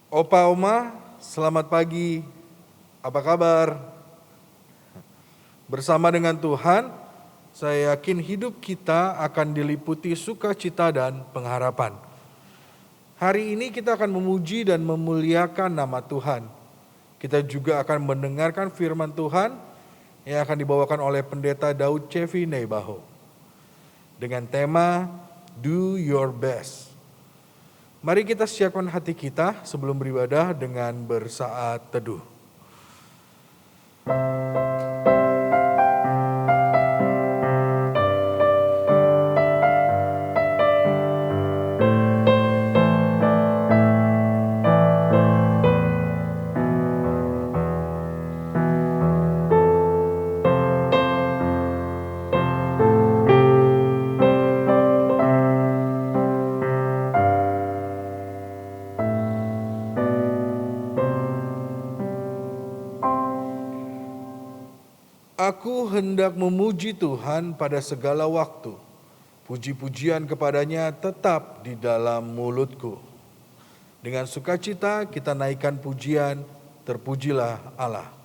Opa, Oma, selamat pagi. Apa kabar? Bersama dengan Tuhan, saya yakin hidup kita akan diliputi sukacita dan pengharapan. Hari ini kita akan memuji dan memuliakan nama Tuhan. Kita juga akan mendengarkan firman Tuhan yang akan dibawakan oleh Pendeta Daud Cevi Neibaho. Dengan tema, Do Your Best. Mari kita siapkan hati kita sebelum beribadah dengan bersaat teduh. Aku hendak memuji Tuhan pada segala waktu. Puji-pujian kepadanya tetap di dalam mulutku. Dengan sukacita kita naikkan pujian, terpujilah Allah.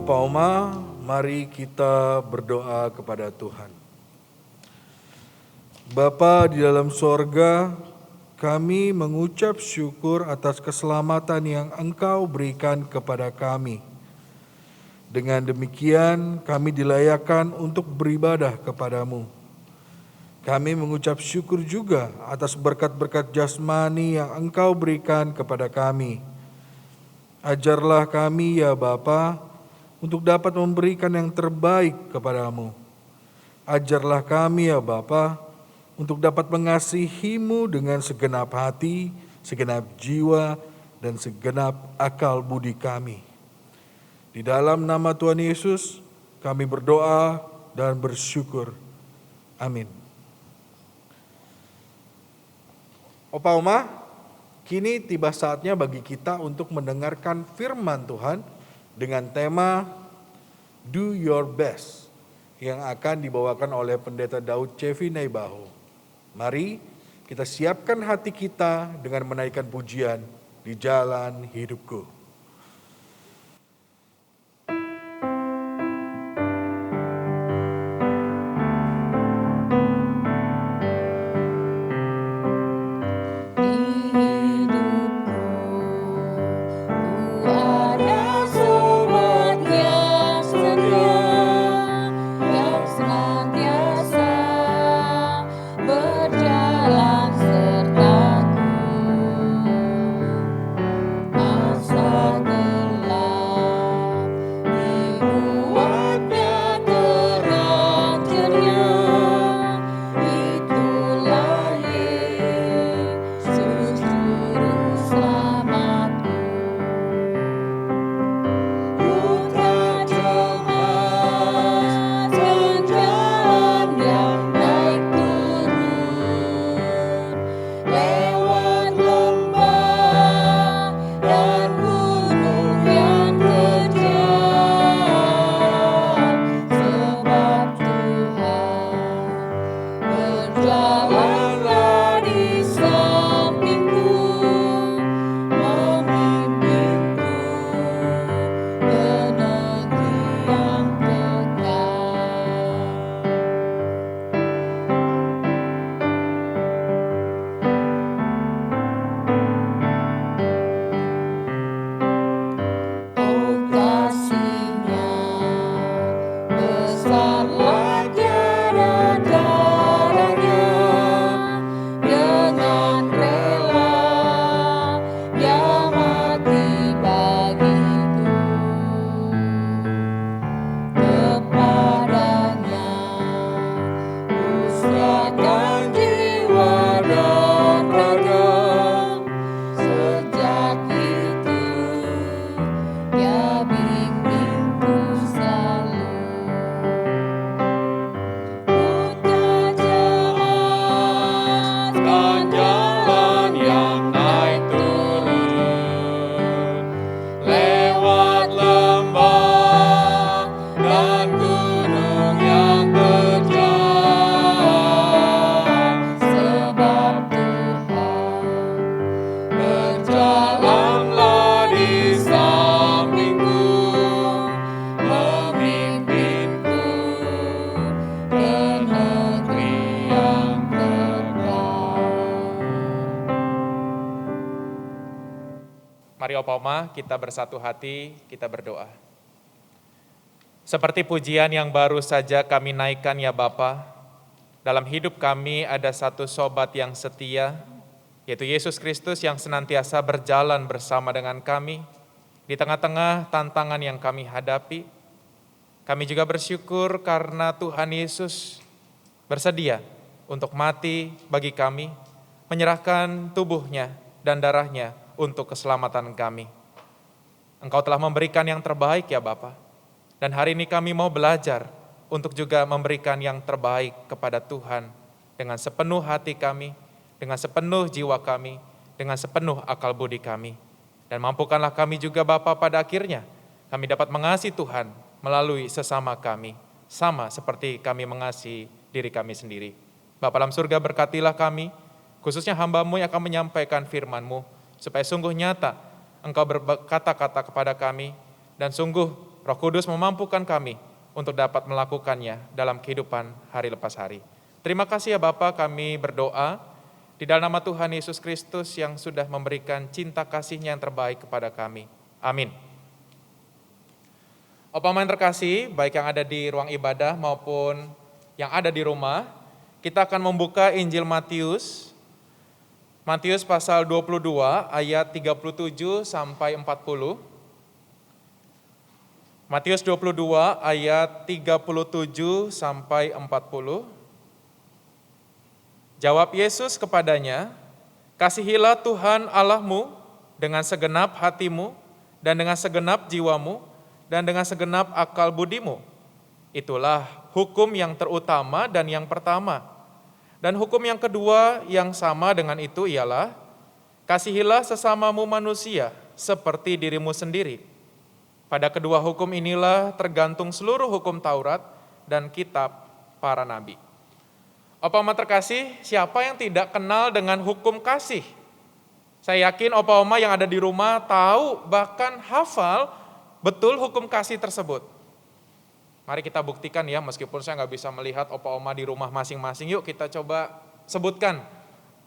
Opa Oma, mari kita berdoa kepada Tuhan. Bapa di dalam sorga, kami mengucap syukur atas keselamatan yang Engkau berikan kepada kami. Dengan demikian kami dilayakkan untuk beribadah kepadamu. Kami mengucap syukur juga atas berkat-berkat jasmani yang Engkau berikan kepada kami. Ajarlah kami ya Bapa, untuk dapat memberikan yang terbaik kepadamu. Ajarlah kami ya Bapa, untuk dapat mengasihi-Mu dengan segenap hati, segenap jiwa, dan segenap akal budi kami. Di dalam nama Tuhan Yesus, kami berdoa dan bersyukur. Amin. Opa Oma, kini tiba saatnya bagi kita untuk mendengarkan firman Tuhan dengan tema Do Your Best yang akan dibawakan oleh Pendeta Daud Cevi Neibaho. Mari kita siapkan hati kita dengan menaikkan pujian di jalan hidupku. Berjalan Mari Opama kita bersatu hati, kita berdoa. Seperti pujian yang baru saja kami naikkan ya Bapa, dalam hidup kami ada satu sobat yang setia, yaitu Yesus Kristus yang senantiasa berjalan bersama dengan kami di tengah-tengah tantangan yang kami hadapi. Kami juga bersyukur karena Tuhan Yesus bersedia untuk mati bagi kami, menyerahkan tubuhnya dan darahnya untuk keselamatan kami. Engkau telah memberikan yang terbaik ya Bapa. Dan hari ini kami mau belajar untuk juga memberikan yang terbaik kepada Tuhan dengan sepenuh hati kami, dengan sepenuh jiwa kami, dengan sepenuh akal budi kami. Dan mampukanlah kami juga Bapa pada akhirnya kami dapat mengasihi Tuhan melalui sesama kami, sama seperti kami mengasihi diri kami sendiri. Bapa dalam surga, berkatilah kami, khususnya hamba-Mu yang akan menyampaikan firman-Mu, supaya sungguh nyata Engkau berkata-kata kepada kami, dan sungguh Roh Kudus memampukan kami untuk dapat melakukannya dalam kehidupan hari lepas hari. Terima kasih ya Bapa, kami berdoa di dalam nama Tuhan Yesus Kristus yang sudah memberikan cinta kasih-Nya yang terbaik kepada kami. Amin. Opama yang terkasih, baik yang ada di ruang ibadah maupun yang ada di rumah, kita akan membuka Injil Matius. Matius pasal 22 ayat 37 sampai 40. Matius 22 ayat 37 sampai 40. Jawab Yesus kepadanya, "Kasihilah Tuhan Allahmu dengan segenap hatimu dan dengan segenap jiwamu dan dengan segenap akal budimu. Itulah hukum yang terutama dan yang pertama. Dan hukum yang kedua yang sama dengan itu ialah, kasihilah sesamamu manusia seperti dirimu sendiri. Pada kedua hukum inilah tergantung seluruh hukum Taurat dan kitab para nabi." Opa-oma terkasih, siapa yang tidak kenal dengan hukum kasih? Saya yakin opa-oma yang ada di rumah tahu, bahkan hafal betul hukum kasih tersebut. Mari kita buktikan ya, meskipun saya nggak bisa melihat opa-oma di rumah masing-masing. Yuk kita coba sebutkan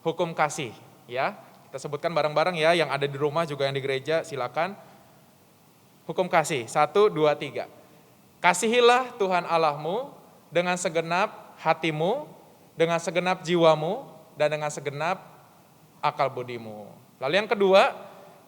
hukum kasih ya. Kita sebutkan bareng-bareng ya, yang ada di rumah juga yang di gereja, silakan. Hukum kasih, 1, 2, 3. Kasihilah Tuhan Allahmu dengan segenap hatimu, dengan segenap jiwamu, dan dengan segenap akal budimu. Lalu yang kedua,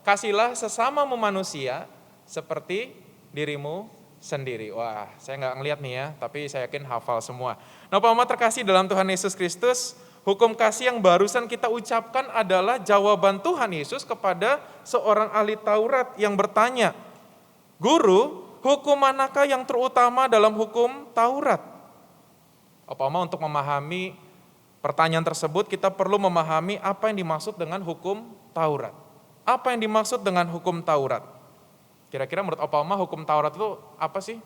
kasihlah sesamamu manusia seperti dirimu sendiri. Wah, saya nggak ngeliat nih ya, tapi saya yakin hafal semua. Nah, Pak terkasih dalam Tuhan Yesus Kristus, hukum kasih yang barusan kita ucapkan adalah jawaban Tuhan Yesus kepada seorang ahli Taurat yang bertanya, "Guru, hukum manakah yang terutama dalam hukum Taurat?" Opama untuk memahami pertanyaan tersebut, kita perlu memahami apa yang dimaksud dengan hukum Taurat. Apa yang dimaksud dengan hukum Taurat? Kira-kira menurut Opama hukum Taurat itu apa sih?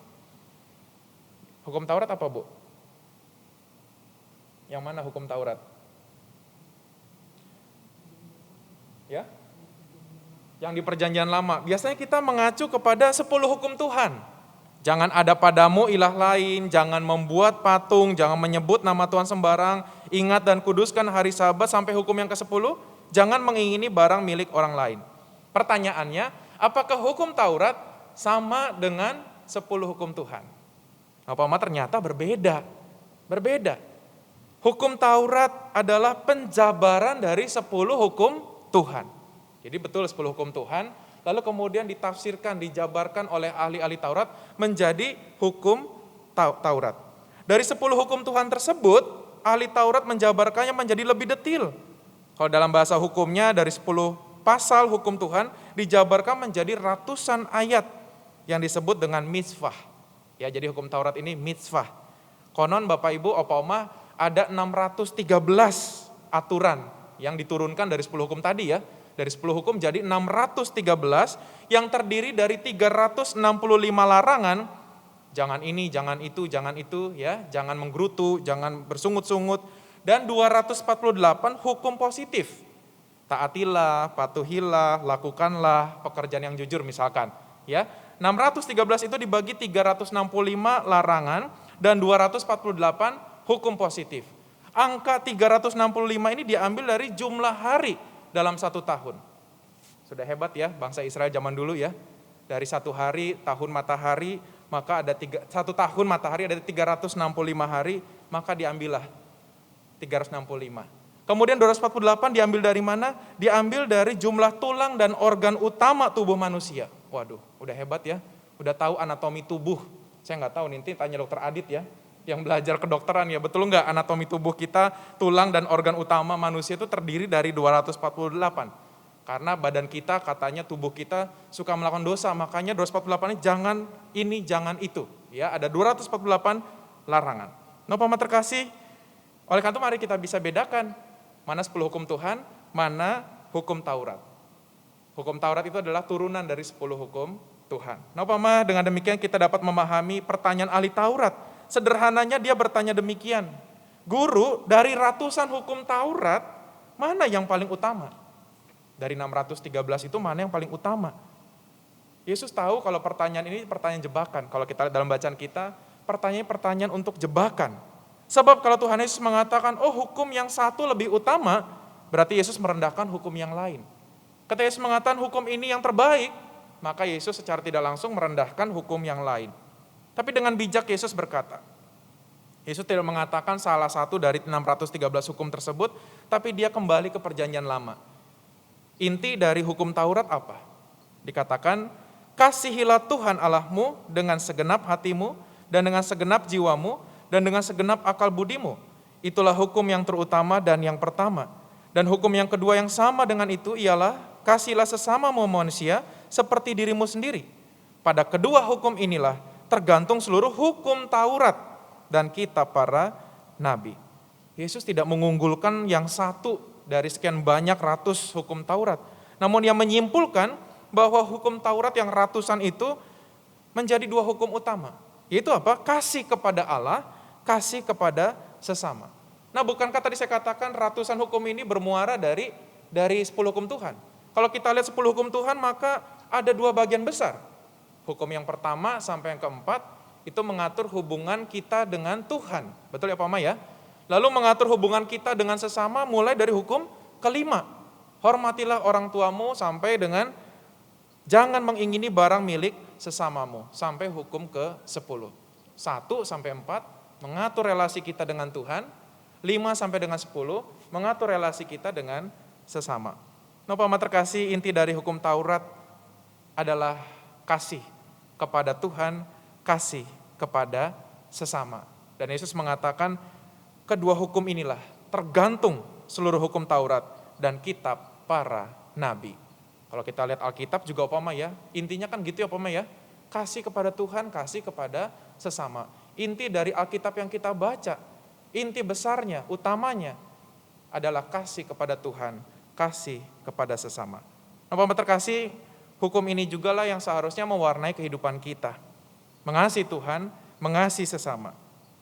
Hukum Taurat apa, Bu? Yang mana hukum Taurat? Ya? Yang di perjanjian lama. Biasanya kita mengacu kepada 10 hukum Tuhan. Jangan ada padamu ilah lain, jangan membuat patung, jangan menyebut nama Tuhan sembarang, ingat dan kuduskan hari Sabat sampai hukum yang ke-10, jangan mengingini barang milik orang lain. Pertanyaannya, apakah hukum Taurat sama dengan 10 hukum Tuhan? Apa ternyata berbeda. Berbeda. Hukum Taurat adalah penjabaran dari 10 hukum Tuhan. Jadi betul 10 hukum Tuhan, lalu kemudian ditafsirkan, dijabarkan oleh ahli-ahli Taurat menjadi hukum Taurat. Dari 10 hukum Tuhan tersebut, ahli Taurat menjabarkannya menjadi lebih detail. Kalau dalam bahasa hukumnya dari 10 pasal hukum Tuhan dijabarkan menjadi ratusan ayat yang disebut dengan mitzvah. Ya, jadi hukum Taurat ini mitzvah. Konon Bapak Ibu, Opa Oma ada 613 aturan yang diturunkan dari 10 hukum tadi ya. Dari 10 hukum jadi 613 yang terdiri dari 365 larangan. Jangan ini, jangan itu ya, jangan menggerutu, jangan bersungut-sungut. Dan 248 hukum positif. Taatilah, patuhilah, lakukanlah pekerjaan yang jujur misalkan. Ya, 613 itu dibagi 365 larangan dan 248 hukum positif. Angka 365 ini diambil dari jumlah hari dalam 1 tahun. Sudah hebat ya bangsa Israel zaman dulu ya. Dari 1 hari, tahun matahari, maka ada 1 tahun matahari ada 365 hari, maka diambillah 365. Kemudian 248 diambil dari mana? Diambil dari jumlah tulang dan organ utama tubuh manusia. Waduh, udah hebat ya. Udah tahu anatomi tubuh. Saya nggak tahu, nanti tanya dokter Adit ya. Yang belajar kedokteran ya, betul nggak anatomi tubuh kita, tulang dan organ utama manusia itu terdiri dari 248. Karena badan kita katanya tubuh kita suka melakukan dosa, makanya 248 ini jangan itu. Ya, ada 248 larangan. Nah, Bapak terkasih, oleh karena itu mari kita bisa bedakan mana 10 hukum Tuhan, mana hukum Taurat. Hukum Taurat itu adalah turunan dari 10 hukum Tuhan. Nah, Bapak, dengan demikian kita dapat memahami pertanyaan ahli Taurat. Sederhananya dia bertanya demikian, Guru, dari ratusan hukum Taurat, mana yang paling utama? Dari 613 itu mana yang paling utama? Yesus tahu kalau pertanyaan ini pertanyaan jebakan. Kalau kita lihat dalam bacaan kita, pertanyaan untuk jebakan. Sebab kalau Tuhan Yesus mengatakan, oh hukum yang satu lebih utama, berarti Yesus merendahkan hukum yang lain. Ketika Yesus mengatakan hukum ini yang terbaik, maka Yesus secara tidak langsung merendahkan hukum yang lain. Tapi dengan bijak Yesus berkata, Yesus tidak mengatakan salah satu dari 613 hukum tersebut, tapi dia kembali ke perjanjian lama. Inti dari hukum Taurat apa? Dikatakan, kasihilah Tuhan Allahmu dengan segenap hatimu, dan dengan segenap jiwamu, dan dengan segenap akal budimu. Itulah hukum yang terutama dan yang pertama. Dan hukum yang kedua yang sama dengan itu ialah, kasihilah sesamamu manusia seperti dirimu sendiri. Pada kedua hukum inilah tergantung seluruh hukum Taurat dan kitab para nabi. Yesus tidak mengunggulkan yang satu dari sekian banyak ratus hukum Taurat. Namun dia menyimpulkan bahwa hukum Taurat yang ratusan itu menjadi 2 hukum utama. Yaitu apa? Kasih kepada Allah, kasih kepada sesama. Nah, bukankah tadi saya katakan ratusan hukum ini bermuara dari 10 hukum Tuhan? Kalau kita lihat 10 hukum Tuhan, maka ada 2 bagian besar. Hukum yang pertama sampai yang keempat itu mengatur hubungan kita dengan Tuhan. Betul ya Pak Ma ya? Lalu mengatur hubungan kita dengan sesama mulai dari hukum kelima. Hormatilah orang tuamu sampai dengan jangan mengingini barang milik sesamamu. Sampai hukum ke-10. 1 sampai 4 mengatur relasi kita dengan Tuhan. 5 sampai dengan 10 mengatur relasi kita dengan sesama. Nah, Bapak terkasih, inti dari hukum Taurat adalah kasih kepada Tuhan, kasih kepada sesama. Dan Yesus mengatakan, kedua hukum inilah tergantung seluruh hukum Taurat dan kitab para nabi. Kalau kita lihat Alkitab juga Pak Ma ya, intinya kan gitu ya Pak Ma ya. Kasih kepada Tuhan, kasih kepada sesama. Inti dari Alkitab yang kita baca, inti besarnya, utamanya adalah kasih kepada Tuhan, kasih kepada sesama. Nah, Bapak terkasih, hukum ini jugalah yang seharusnya mewarnai kehidupan kita. Mengasihi Tuhan, mengasihi sesama.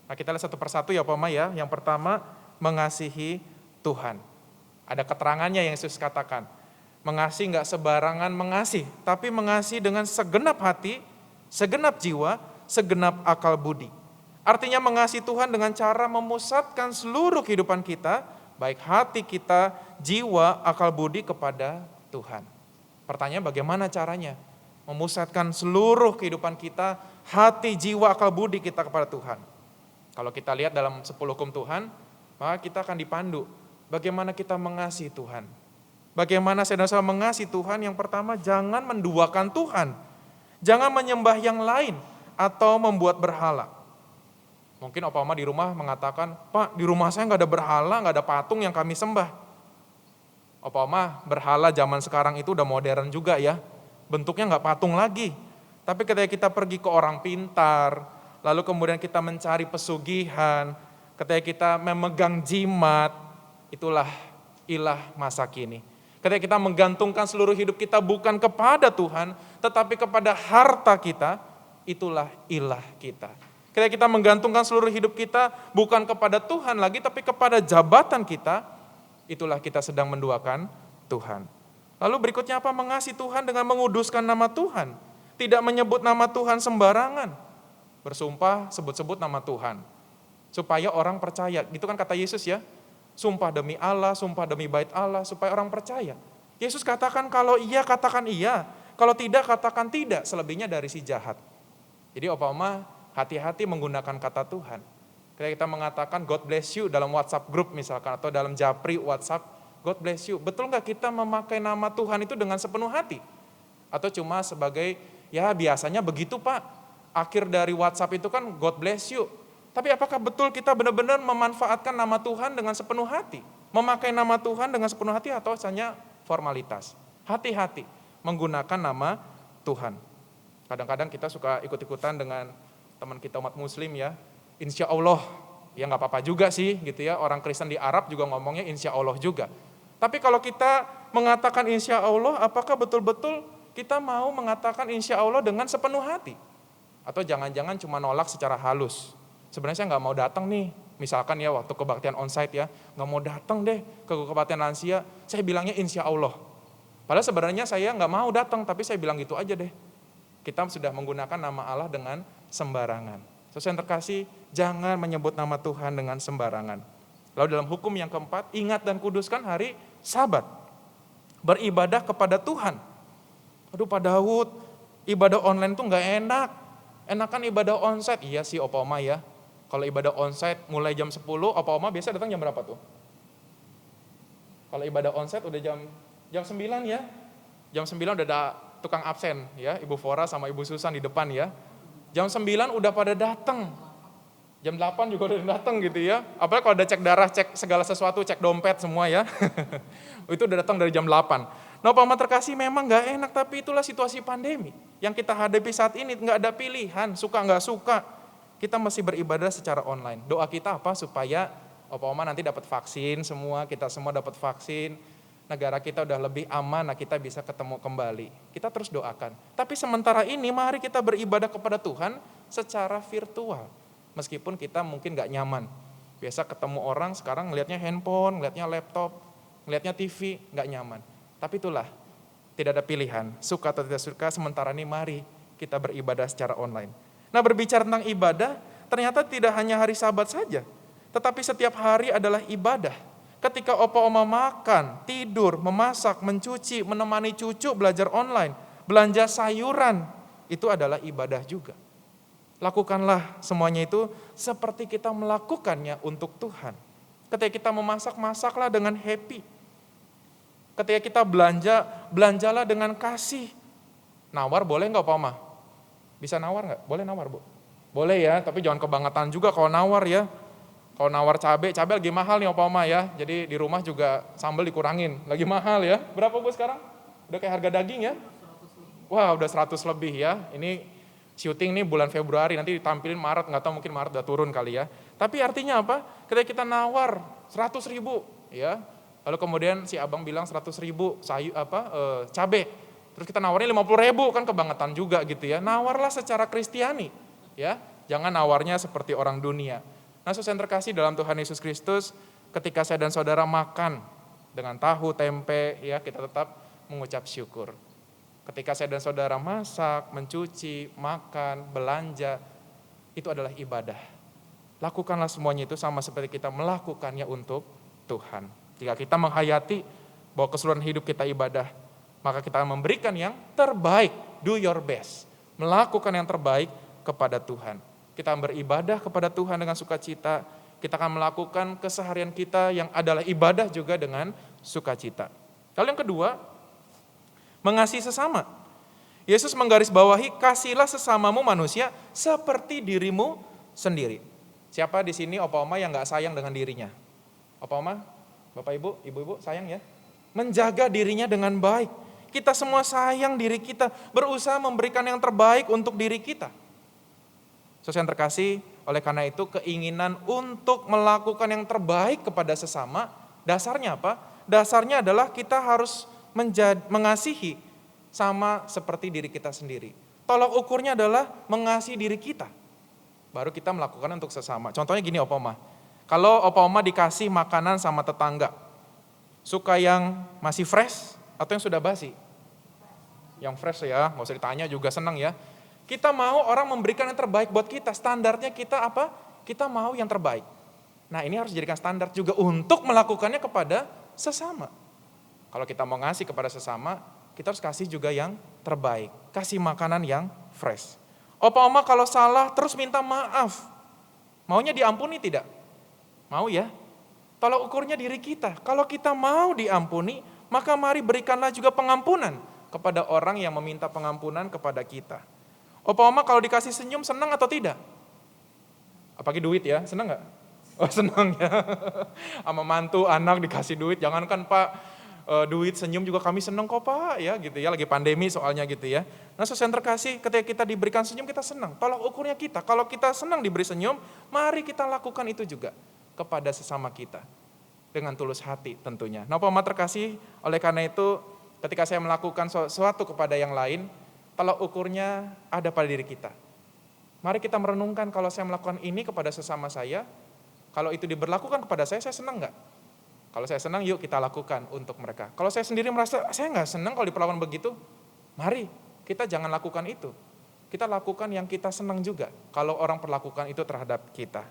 Nah, kita lihat satu persatu ya Pak Ma ya. Yang pertama, mengasihi Tuhan. Ada keterangannya yang Yesus katakan. Mengasihi enggak sebarangan mengasihi, tapi mengasihi dengan segenap hati, segenap jiwa, segenap akal budi. Artinya mengasihi Tuhan dengan cara memusatkan seluruh kehidupan kita, baik hati kita, jiwa, akal budi kepada Tuhan. Pertanyaan bagaimana caranya? Memusatkan seluruh kehidupan kita, hati, jiwa, akal budi kita kepada Tuhan. Kalau kita lihat dalam 10 hukum Tuhan, maka kita akan dipandu bagaimana kita mengasihi Tuhan. Bagaimana saudara mengasihi Tuhan? Yang pertama, jangan menduakan Tuhan. Jangan menyembah yang lain atau membuat berhala. Mungkin Opa Oma di rumah mengatakan, Pak, di rumah saya nggak ada berhala, nggak ada patung yang kami sembah. Opa Oma, berhala zaman sekarang itu udah modern juga ya. Bentuknya nggak patung lagi. Tapi ketika kita pergi ke orang pintar, lalu kemudian kita mencari pesugihan, ketika kita memegang jimat, itulah ilah masa kini. Ketika kita menggantungkan seluruh hidup kita bukan kepada Tuhan, tetapi kepada harta kita, itulah ilah kita. Ketika kita menggantungkan seluruh hidup kita bukan kepada Tuhan lagi, tapi kepada jabatan kita, itulah kita sedang menduakan Tuhan. Lalu berikutnya apa? Mengasihi Tuhan dengan menguduskan nama Tuhan. Tidak menyebut nama Tuhan sembarangan. Bersumpah, sebut-sebut nama Tuhan. Supaya orang percaya. Gitu kan kata Yesus ya. Sumpah demi Allah, sumpah demi bait Allah, supaya orang percaya. Yesus katakan kalau iya, katakan iya. Kalau tidak, katakan tidak. Selebihnya dari si jahat. Jadi Opa-Oma hati-hati menggunakan kata Tuhan. Ketika kita mengatakan God bless you dalam WhatsApp group misalkan, atau dalam japri WhatsApp, God bless you. Betul nggak kita memakai nama Tuhan itu dengan sepenuh hati? Atau cuma sebagai, ya biasanya begitu Pak. Akhir dari WhatsApp itu kan God bless you. Tapi apakah betul kita benar-benar memanfaatkan nama Tuhan dengan sepenuh hati? Memakai nama Tuhan dengan sepenuh hati atau hanya formalitas? Hati-hati menggunakan nama Tuhan. Kadang-kadang kita suka ikut-ikutan dengan teman kita umat muslim ya. Insya Allah, ya nggak apa-apa juga sih gitu ya. Orang Kristen di Arab juga ngomongnya insya Allah juga. Tapi kalau kita mengatakan insya Allah, apakah betul-betul kita mau mengatakan insya Allah dengan sepenuh hati? Atau jangan-jangan cuma nolak secara halus? Sebenarnya saya nggak mau datang nih, misalkan ya waktu kebaktian onsite ya, nggak mau datang deh ke kebaktian lansia, saya bilangnya insya Allah. Padahal sebenarnya saya nggak mau datang, tapi saya bilang gitu aja deh. Kita sudah menggunakan nama Allah dengan sembarangan. Saudara yang terkasih, jangan menyebut nama Tuhan dengan sembarangan. Lalu dalam hukum yang keempat, ingat dan kuduskan hari Sabat. Beribadah kepada Tuhan. Aduh Pak Daud, ibadah online tuh nggak enak. Enakan ibadah onsite. Iya sih Opa-Oma ya. Kalau ibadah onsite mulai jam 10, Opa-Oma biasa datang jam berapa tuh? Kalau ibadah onsite udah jam 9 ya. Jam 9 udah ada tukang absen ya, Ibu Fora sama Ibu Susan di depan ya. Jam 9 udah pada datang. Jam 8 juga udah datang gitu ya. Apalagi kalau ada cek darah, cek segala sesuatu, cek dompet semua ya. Itu udah datang dari jam 8. Nah, Opa-Oma terkasih memang gak enak, tapi itulah situasi pandemi. Yang kita hadapi saat ini, gak ada pilihan, suka gak suka. Kita mesti beribadah secara online. Doa kita apa? Supaya Opa-Oma nanti dapat vaksin semua, kita semua dapat vaksin. Negara kita udah lebih aman, nah kita bisa ketemu kembali. Kita terus doakan. Tapi sementara ini, mari kita beribadah kepada Tuhan secara virtual. Meskipun kita mungkin gak nyaman. Biasa ketemu orang, sekarang ngelihatnya handphone, ngelihatnya laptop, ngelihatnya TV, gak nyaman. Tapi itulah, tidak ada pilihan, suka atau tidak suka, sementara ini mari kita beribadah secara online. Nah, berbicara tentang ibadah, ternyata tidak hanya hari Sabat saja, tetapi setiap hari adalah ibadah. Ketika Opa-Oma makan, tidur, memasak, mencuci, menemani cucu belajar online, belanja sayuran, itu adalah ibadah juga. Lakukanlah semuanya itu seperti kita melakukannya untuk Tuhan. Ketika kita memasak, masaklah dengan happy. Ketika kita belanja, belanjalah dengan kasih. Nawar boleh nggak Opa-Oma? Bisa nawar nggak? Boleh nawar Bu? Boleh ya, tapi jangan kebangetan juga kalau nawar ya. Kalau nawar cabai lagi mahal nih Opa-Oma ya. Jadi di rumah juga sambal dikurangin, lagi mahal ya. Berapa Bu sekarang? Udah kayak harga daging ya? Wah udah 100 lebih ya. Ini syuting nih bulan Februari, nanti ditampilin Maret, nggak tahu mungkin Maret udah turun kali ya. Tapi artinya apa? Ketika kita nawar 100.000 ya. Lalu kemudian si abang bilang 100.000 cabai. Terus kita nawarnya 50.000 kan kebangetan juga gitu ya. Nawarlah secara Kristiani ya. Jangan nawarnya seperti orang dunia. Nah, saudara yang terkasih dalam Tuhan Yesus Kristus, ketika saya dan saudara makan dengan tahu, tempe ya, kita tetap mengucap syukur. Ketika saya dan saudara masak, mencuci, makan, belanja, itu adalah ibadah. Lakukanlah semuanya itu sama seperti kita melakukannya untuk Tuhan. Jika kita menghayati bahwa keseluruhan hidup kita ibadah, maka kita memberikan yang terbaik, do your best. Melakukan yang terbaik kepada Tuhan. Kita beribadah kepada Tuhan dengan sukacita, kita akan melakukan keseharian kita yang adalah ibadah juga dengan sukacita. Lalu yang kedua, mengasihi sesama. Yesus menggarisbawahi, kasihlah sesamamu manusia seperti dirimu sendiri. Siapa di sini Opa-Oma yang gak sayang dengan dirinya? Opa-Oma? Bapak Ibu, Ibu-Ibu sayang ya. Menjaga dirinya dengan baik. Kita semua sayang diri kita, berusaha memberikan yang terbaik untuk diri kita. Saudara yang terkasih, oleh karena itu keinginan untuk melakukan yang terbaik kepada sesama, dasarnya apa? Dasarnya adalah kita harus mengasihi sama seperti diri kita sendiri. Tolak ukurnya adalah mengasihi diri kita. Baru kita melakukan untuk sesama. Contohnya gini Opa-Oma. Kalau Opa-Oma dikasih makanan sama tetangga, suka yang masih fresh atau yang sudah basi? Yang fresh ya, nggak usah ditanya juga senang ya. Kita mau orang memberikan yang terbaik buat kita, standarnya kita apa? Kita mau yang terbaik. Nah ini harus dijadikan standar juga untuk melakukannya kepada sesama. Kalau kita mau ngasih kepada sesama, kita harus kasih juga yang terbaik. Kasih makanan yang fresh. Opa oma kalau salah terus minta maaf. Maunya diampuni tidak? Mau ya? Tolak ukurnya diri kita. Kalau kita mau diampuni, maka mari berikanlah juga pengampunan kepada orang yang meminta pengampunan kepada kita. Opa oma kalau dikasih senyum senang atau tidak? Apalagi duit ya, senang nggak? Oh senang ya. Sama mantu, anak dikasih duit, jangankan Pak, duit senyum juga kami senang kok Pak, ya gitu ya, lagi pandemi soalnya gitu ya. Nah saudara yang terkasih, ketika kita diberikan senyum kita senang. Tolak ukurnya kita, kalau kita senang diberi senyum, mari kita lakukan itu juga kepada sesama kita. Dengan tulus hati tentunya. Nah Pak terkasih, oleh karena itu ketika saya melakukan sesuatu kepada yang lain, tolak ukurnya ada pada diri kita. Mari kita merenungkan kalau saya melakukan ini kepada sesama saya, kalau itu diberlakukan kepada saya senang nggak? Kalau saya senang, yuk kita lakukan untuk mereka. Kalau saya sendiri merasa, saya nggak senang kalau diperlakukan begitu, mari kita jangan lakukan itu. Kita lakukan yang kita senang juga, kalau orang perlakukan itu terhadap kita.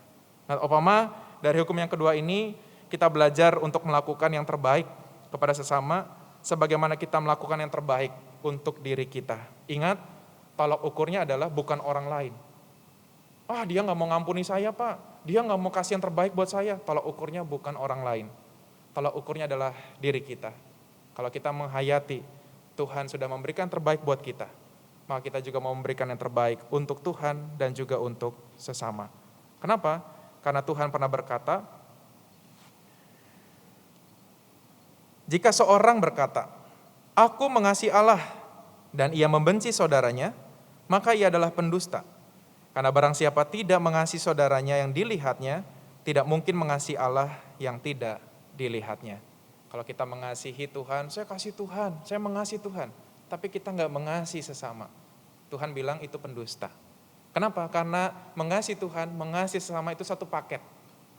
Nah, umpama dari hukum yang kedua ini, kita belajar untuk melakukan yang terbaik kepada sesama, sebagaimana kita melakukan yang terbaik untuk diri kita. Ingat, tolak ukurnya adalah bukan orang lain. Dia nggak mau ngampuni saya Pak, dia nggak mau kasih yang terbaik buat saya. Tolak ukurnya bukan orang lain. Tolak ukurnya adalah diri kita. Kalau kita menghayati Tuhan sudah memberikan terbaik buat kita, maka kita juga mau memberikan yang terbaik untuk Tuhan dan juga untuk sesama. Kenapa? Karena Tuhan pernah berkata, jika seorang berkata, aku mengasihi Allah dan ia membenci saudaranya, maka ia adalah pendusta. Karena barang siapa tidak mengasihi saudaranya yang dilihatnya, tidak mungkin mengasihi Allah yang tidak dilihatnya. Kalau kita mengasihi Tuhan, saya kasih Tuhan, saya mengasihi Tuhan, tapi kita nggak mengasihi sesama, Tuhan bilang itu pendusta. Kenapa? Karena mengasihi Tuhan, mengasihi sesama itu satu paket.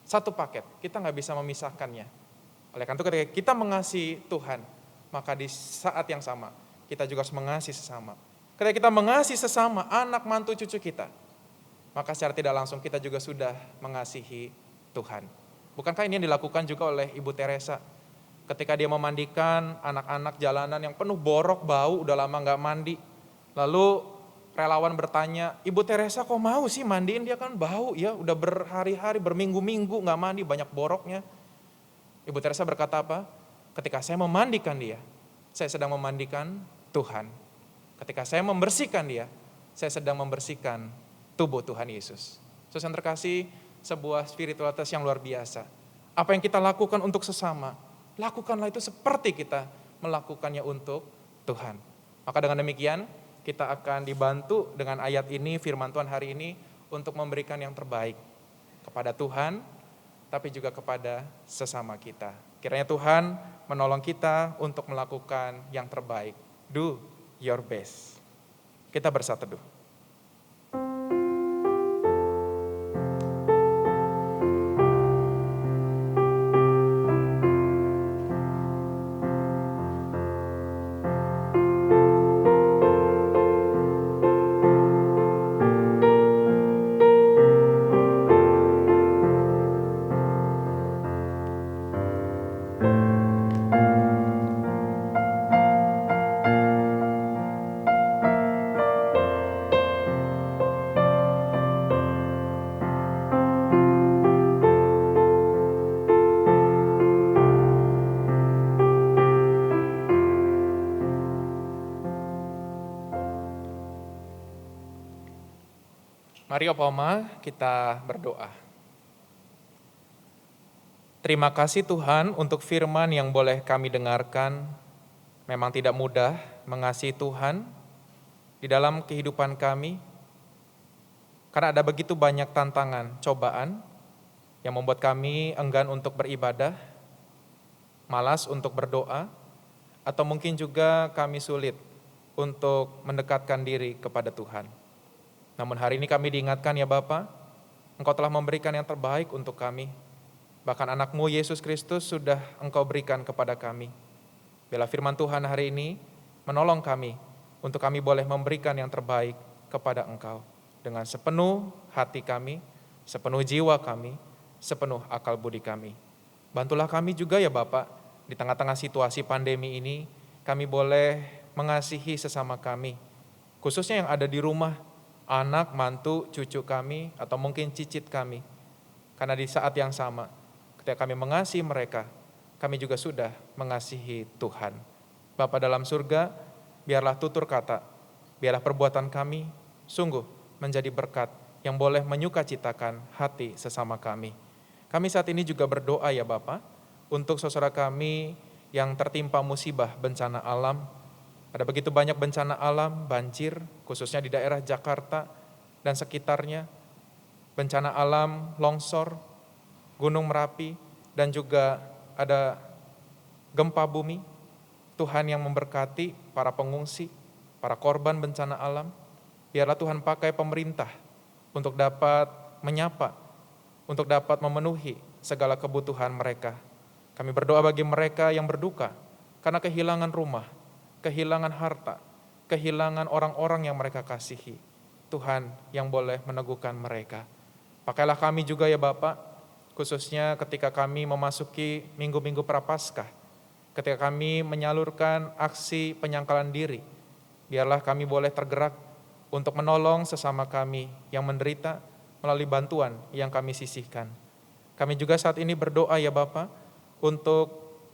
Satu paket, kita nggak bisa memisahkannya. Oleh karena itu ketika kita mengasihi Tuhan, maka di saat yang sama, kita juga harus mengasihi sesama. Ketika kita mengasihi sesama, anak, mantu, cucu kita, maka secara tidak langsung kita juga sudah mengasihi Tuhan. Bukankah ini yang dilakukan juga oleh Ibu Teresa? Ketika dia memandikan anak-anak jalanan yang penuh borok, bau, udah lama nggak mandi. Lalu relawan bertanya, Ibu Teresa kok mau sih mandiin, dia kan bau ya, udah berhari-hari, berminggu-minggu nggak mandi, banyak boroknya. Ibu Teresa berkata apa? Ketika saya memandikan dia, saya sedang memandikan Tuhan. Ketika saya membersihkan dia, saya sedang membersihkan tubuh Tuhan Yesus. Saudara yang terkasih, sebuah spiritualitas yang luar biasa. Apa yang kita lakukan untuk sesama, lakukanlah itu seperti kita melakukannya untuk Tuhan. Maka dengan demikian, kita akan dibantu dengan ayat ini, firman Tuhan hari ini, untuk memberikan yang terbaik kepada Tuhan, tapi juga kepada sesama kita. Kiranya Tuhan menolong kita untuk melakukan yang terbaik. Do your best. Kita bersatu teduh. Mari Opoma kita berdoa. Terima kasih Tuhan untuk firman yang boleh kami dengarkan. Memang tidak mudah mengasihi Tuhan di dalam kehidupan kami. Karena ada begitu banyak tantangan, cobaan yang membuat kami enggan untuk beribadah, malas untuk berdoa, atau mungkin juga kami sulit untuk mendekatkan diri kepada Tuhan. Namun hari ini kami diingatkan ya Bapa, Engkau telah memberikan yang terbaik untuk kami. Bahkan anak-Mu Yesus Kristus sudah Engkau berikan kepada kami. Bila firman Tuhan hari ini menolong kami untuk kami boleh memberikan yang terbaik kepada Engkau. Dengan sepenuh hati kami, sepenuh jiwa kami, sepenuh akal budi kami. Bantulah kami juga ya Bapa, di tengah-tengah situasi pandemi ini, kami boleh mengasihi sesama kami, khususnya yang ada di rumah, anak, mantu, cucu kami, atau mungkin cicit kami. Karena di saat yang sama, ketika kami mengasihi mereka, kami juga sudah mengasihi Tuhan. Bapa dalam surga, biarlah tutur kata, biarlah perbuatan kami sungguh menjadi berkat yang boleh menyukacitakan hati sesama kami. Kami saat ini juga berdoa ya Bapa, untuk saudara kami yang tertimpa musibah bencana alam. Ada begitu banyak bencana alam, banjir, khususnya di daerah Jakarta dan sekitarnya, bencana alam, longsor, Gunung Merapi, dan juga ada gempa bumi. Tuhan yang memberkati para pengungsi, para korban bencana alam. Biarlah Tuhan pakai pemerintah untuk dapat menyapa, untuk dapat memenuhi segala kebutuhan mereka. Kami berdoa bagi mereka yang berduka karena kehilangan rumah, kehilangan harta, kehilangan orang-orang yang mereka kasihi. Tuhan yang boleh meneguhkan mereka. Pakailah kami juga ya Bapak, khususnya ketika kami memasuki minggu-minggu Prapaskah, ketika kami menyalurkan aksi penyangkalan diri, biarlah kami boleh tergerak untuk menolong sesama kami yang menderita melalui bantuan yang kami sisihkan. Kami juga saat ini berdoa ya Bapak untuk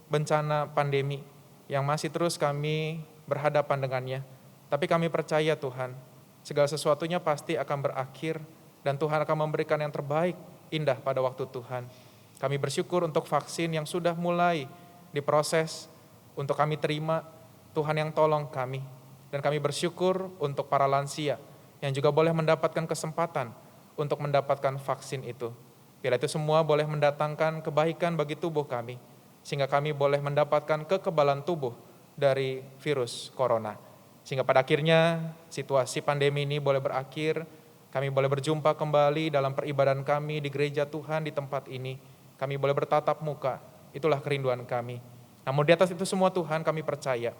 bencana pandemi yang masih terus kami berhadapan dengannya. Tapi kami percaya Tuhan, segala sesuatunya pasti akan berakhir dan Tuhan akan memberikan yang terbaik, indah pada waktu Tuhan. Kami bersyukur untuk vaksin yang sudah mulai diproses untuk kami terima, Tuhan yang tolong kami. Dan kami bersyukur untuk para lansia yang juga boleh mendapatkan kesempatan untuk mendapatkan vaksin itu. Biar itu semua boleh mendatangkan kebaikan bagi tubuh kami, sehingga kami boleh mendapatkan kekebalan tubuh dari virus corona. Sehingga pada akhirnya situasi pandemi ini boleh berakhir, kami boleh berjumpa kembali dalam peribadan kami di gereja Tuhan di tempat ini. Kami boleh bertatap muka, itulah kerinduan kami. Namun di atas itu semua Tuhan kami percaya,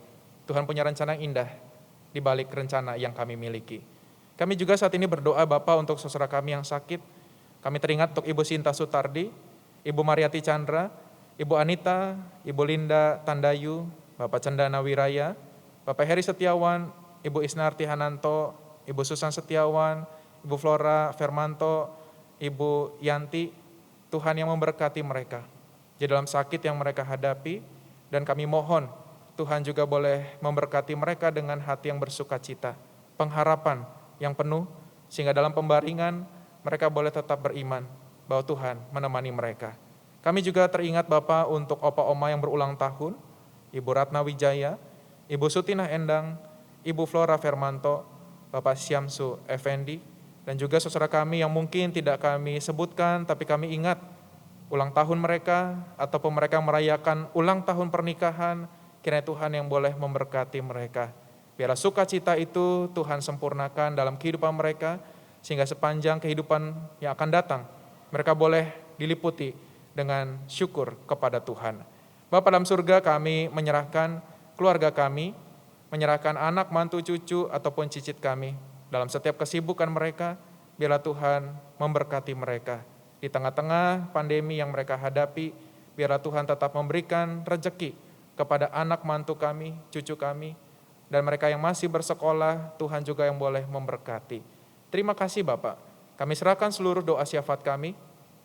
Tuhan punya rencana yang indah di balik rencana yang kami miliki. Kami juga saat ini berdoa Bapak untuk saudara kami yang sakit. Kami teringat untuk Ibu Sinta Sutardi, Ibu Mariati Chandra, Ibu Anita, Ibu Linda Tandayu, Bapak Cendana Wiraya, Bapak Heri Setiawan, Ibu Isnarti Hananto, Ibu Susan Setiawan, Ibu Flora Fermanto, Ibu Yanti. Tuhan yang memberkati mereka di dalam sakit yang mereka hadapi, dan kami mohon Tuhan juga boleh memberkati mereka dengan hati yang bersukacita, pengharapan yang penuh, sehingga dalam pembaringan mereka boleh tetap beriman bahwa Tuhan menemani mereka. Kami juga teringat Bapak untuk Opa Oma yang berulang tahun, Ibu Ratna Wijaya, Ibu Sutinah Endang, Ibu Flora Fermanto, Bapak Syamsu Effendi, dan juga saudara kami yang mungkin tidak kami sebutkan, tapi kami ingat ulang tahun mereka, ataupun mereka merayakan ulang tahun pernikahan. Kiranya Tuhan yang boleh memberkati mereka. Biarlah sukacita itu Tuhan sempurnakan dalam kehidupan mereka, sehingga sepanjang kehidupan yang akan datang, mereka boleh diliputi dengan syukur kepada Tuhan. Bapa dalam surga, kami menyerahkan keluarga kami, menyerahkan anak, mantu, cucu, ataupun cicit kami. Dalam setiap kesibukan mereka, biarlah Tuhan memberkati mereka. Di tengah-tengah pandemi yang mereka hadapi, biarlah Tuhan tetap memberikan rezeki kepada anak, mantu kami, cucu kami, dan mereka yang masih bersekolah, Tuhan juga yang boleh memberkati. Terima kasih Bapak, kami serahkan seluruh doa syafaat kami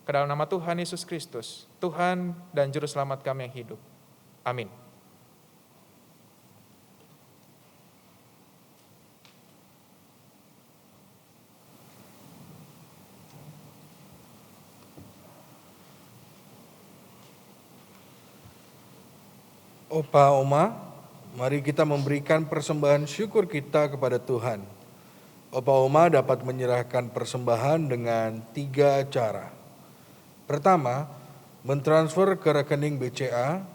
ke dalam nama Tuhan Yesus Kristus, Tuhan dan Juru Selamat kami yang hidup. Amin. Opa Oma, mari kita memberikan persembahan syukur kita kepada Tuhan. Opa Oma dapat menyerahkan persembahan dengan 3 cara. Pertama, mentransfer ke rekening BCA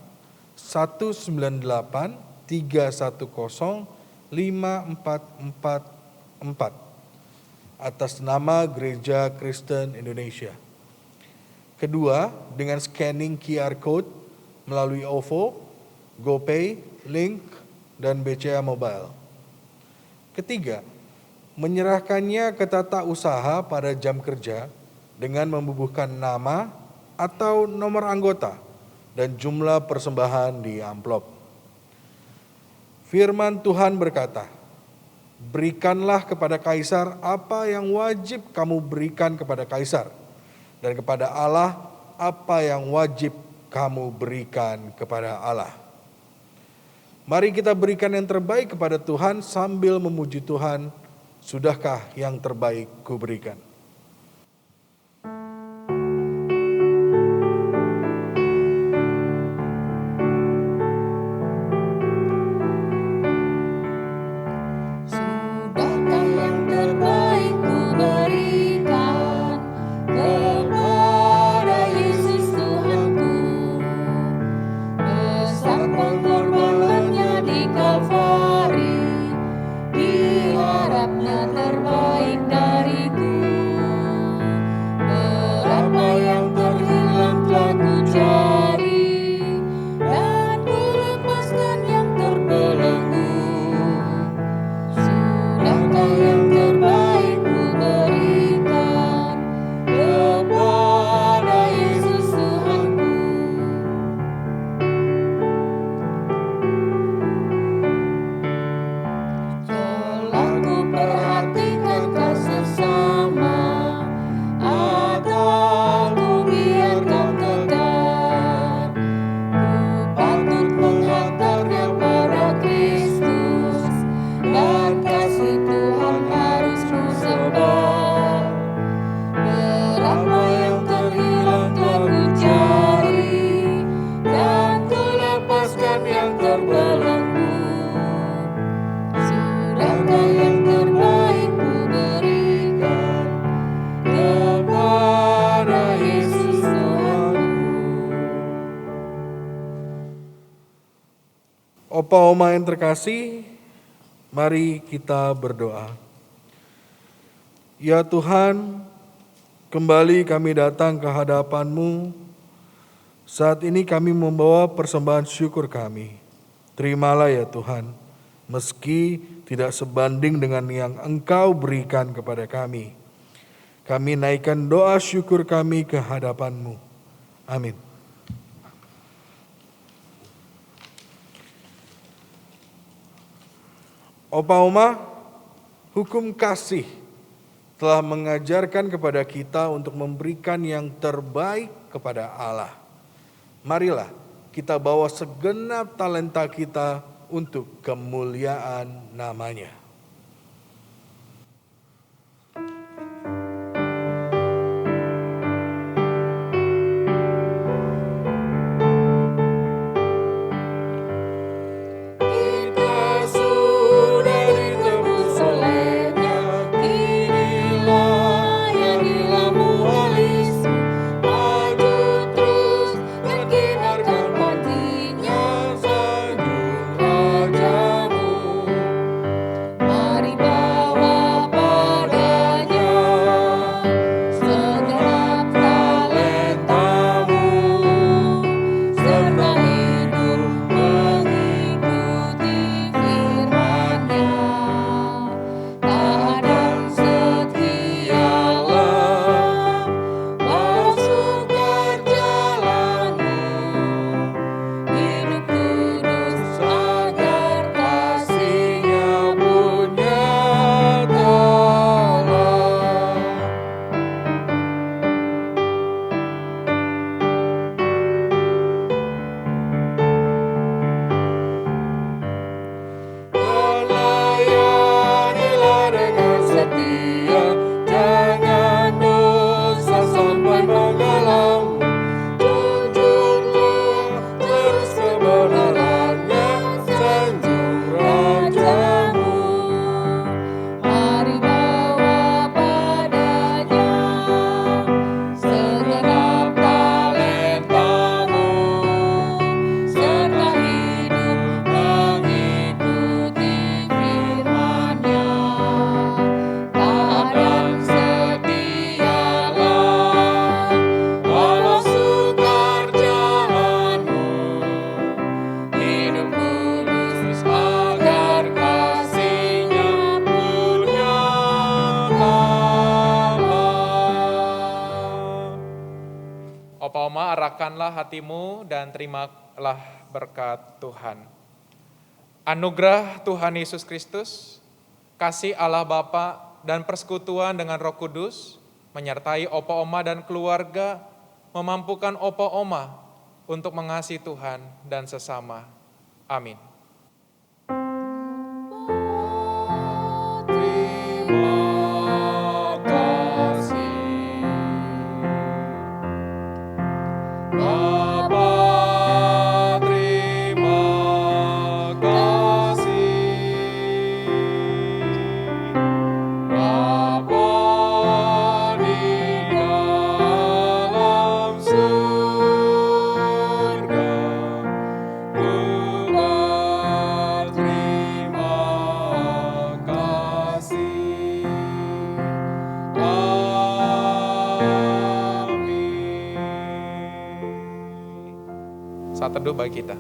198310544 atas nama Gereja Kristen Indonesia. Kedua, dengan scanning QR Code melalui OVO, GoPay, Link, dan BCA Mobile. Ketiga, menyerahkannya ke tata usaha pada jam kerja dengan membubuhkan nama atau nomor anggota dan jumlah persembahan di amplop. Firman Tuhan berkata, "Berikanlah kepada kaisar apa yang wajib kamu berikan kepada kaisar, dan kepada Allah apa yang wajib kamu berikan kepada Allah." Mari kita berikan yang terbaik kepada Tuhan sambil memuji Tuhan. Sudahkah yang terbaik kuberikan? Sudahkah yang terbaik kuberikan kepada Yesus Tuhanku? Besar pengorbanannya di Kalvari, diharapnya terbaik dariku. Berapa yang terhilang telah ku cari, dan ku lepaskan yang terbelenggu. Sudahkah yang terbaik ku berikan kepada Yesus Tuhanku? Telah ku perhatikan kau sesama, atau ku biarkan tegar? Ku patut menghantarnya pada Kristus, dan kasih Tuhan harus ku sebar. Berapa yang terhilang telah ku cari, dan ku lepaskan yang terbelenggu. Sudahkah yang terbaik ku berikan kepada Yesus Tuhanku? Opa Oma yang terkasih, mari kita berdoa. Ya Tuhan, kembali kami datang ke hadapan-Mu. Saat ini kami membawa persembahan syukur kami. Terimalah ya Tuhan, meski tidak sebanding dengan yang Engkau berikan kepada kami. Kami naikkan doa syukur kami ke hadapan-Mu. Amin. Opa Oma, hukum kasih telah mengajarkan kepada kita untuk memberikan yang terbaik kepada Allah. Marilah kita bawa segenap talenta kita untuk kemuliaan namanya. Kita sudah ditebus olehnya, inilah yang dilamualismu. Maju terus dan kinarkan hatinya, sanjung rajamu. Opa Oma, arahkanlah hatimu dan terimalah berkat Tuhan. Anugerah Tuhan Yesus Kristus, kasih Allah Bapa dan persekutuan dengan Roh Kudus menyertai Opa Oma dan keluarga, memampukan Opa Oma untuk mengasihi Tuhan dan sesama. Amin. Terima kasih Bapa, terima kasih Bapa di dalam surga, Tuhan terima kasih. Amin. Saat teduh bagi kita.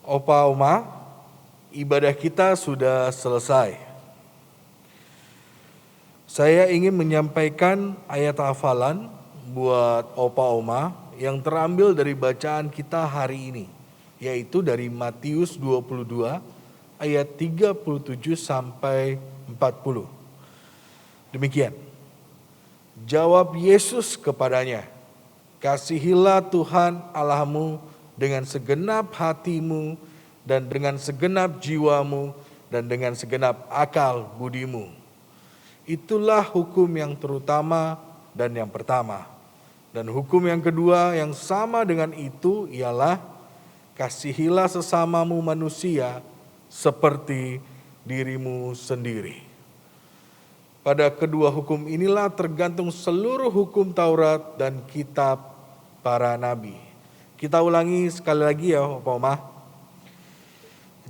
Opa Oma, ibadah kita sudah selesai. Saya ingin menyampaikan ayat hafalan buat Opa Oma yang terambil dari bacaan kita hari ini, yaitu dari Matius 22 ayat 37 sampai 40. Demikian. Jawab Yesus kepadanya, "Kasihilah Tuhan Allahmu dengan segenap hatimu dan dengan segenap jiwamu dan dengan segenap akal budimu. Itulah hukum yang terutama dan yang pertama. Dan hukum yang kedua yang sama dengan itu ialah kasihilah sesamamu manusia seperti dirimu sendiri." Pada kedua hukum inilah tergantung seluruh hukum Taurat dan kitab para nabi. Kita ulangi sekali lagi ya Opa Oma.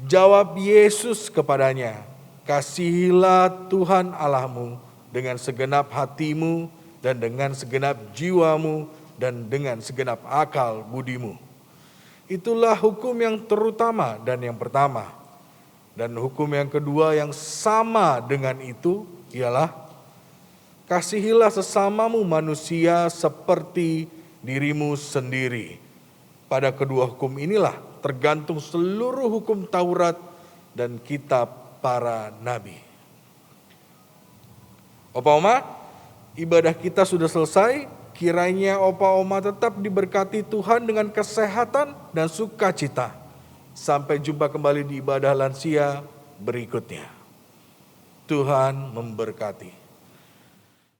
Jawab Yesus kepadanya, "Kasihilah Tuhan Allahmu dengan segenap hatimu dan dengan segenap jiwamu dan dengan segenap akal budimu. Itulah hukum yang terutama dan yang pertama. Dan hukum yang kedua yang sama dengan itu ialah kasihilah sesamamu manusia seperti dirimu sendiri. Pada kedua hukum inilah tergantung seluruh hukum Taurat dan kitab para nabi." Opa Oma, ibadah kita sudah selesai. Kiranya Opa Oma tetap diberkati Tuhan dengan kesehatan dan sukacita. Sampai jumpa kembali di ibadah lansia berikutnya. Tuhan memberkati.